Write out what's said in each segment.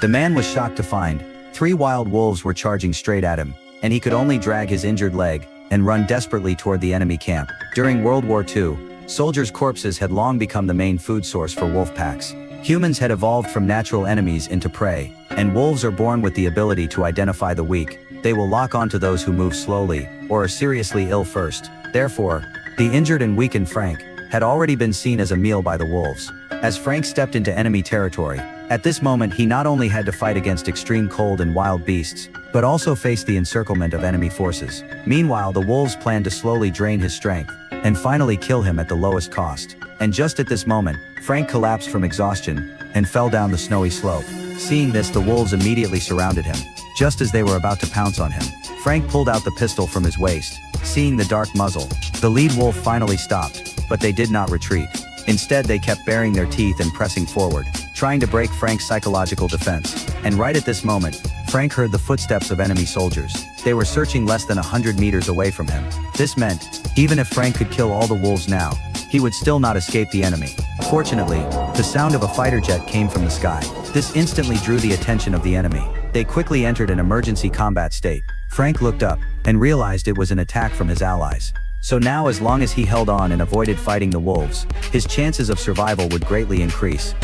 The man was shocked to find 3 wild wolves were charging straight at him, and he could only drag his injured leg and run desperately toward the enemy camp. During World War II, soldiers' corpses had long become the main food source for wolf packs. Humans had evolved from natural enemies into prey, and wolves are born with the ability to identify the weak. They will lock onto those who move slowly or are seriously ill first. Therefore, the injured and weakened Frank had already been seen as a meal by the wolves. As Frank stepped into enemy territory, at this moment he not only had to fight against extreme cold and wild beasts, but also faced the encirclement of enemy forces. Meanwhile, the wolves planned to slowly drain his strength and finally kill him at the lowest cost. And just at this moment, Frank collapsed from exhaustion and fell down the snowy slope. Seeing this, the wolves immediately surrounded him. Just as they were about to pounce on him, Frank pulled out the pistol from his waist. Seeing the dark muzzle, the lead wolf finally stopped, but they did not retreat. Instead, they kept baring their teeth and pressing forward, trying to break Frank's psychological defense. And right at this moment, Frank heard the footsteps of enemy soldiers. They were searching less than 100 meters away from him. This meant, even if Frank could kill all the wolves now, he would still not escape the enemy. Fortunately, the sound of a fighter jet came from the sky. This instantly drew the attention of the enemy. They quickly entered an emergency combat state. Frank looked up and realized it was an attack from his allies. So now, as long as he held on and avoided fighting the wolves, his chances of survival would greatly increase.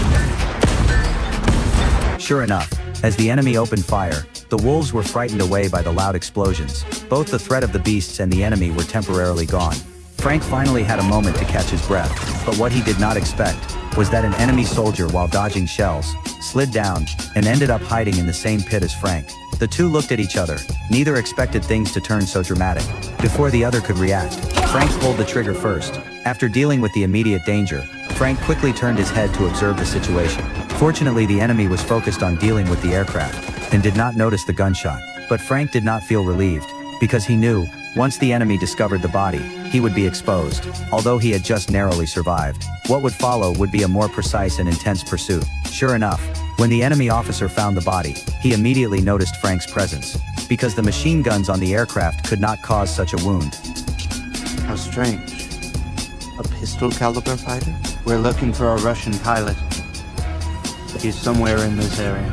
Sure enough, as the enemy opened fire, the wolves were frightened away by the loud explosions. Both the threat of the beasts and the enemy were temporarily gone. Frank finally had a moment to catch his breath, but what he did not expect was that an enemy soldier, while dodging shells, slid down and ended up hiding in the same pit as Frank. The two looked at each other. Neither expected things to turn so dramatic. Before the other could react, Frank pulled the trigger first. After dealing with the immediate danger, Frank quickly turned his head to observe the situation. Fortunately, the enemy was focused on dealing with the aircraft and did not notice the gunshot. But Frank did not feel relieved, because he knew, once the enemy discovered the body, he would be exposed. Although he had just narrowly survived, what would follow would be a more precise and intense pursuit. Sure enough, when the enemy officer found the body, he immediately noticed Frank's presence, because the machine guns on the aircraft could not cause such a wound. How strange. A pistol-caliber fighter? We're looking for a Russian pilot. He's somewhere in this area.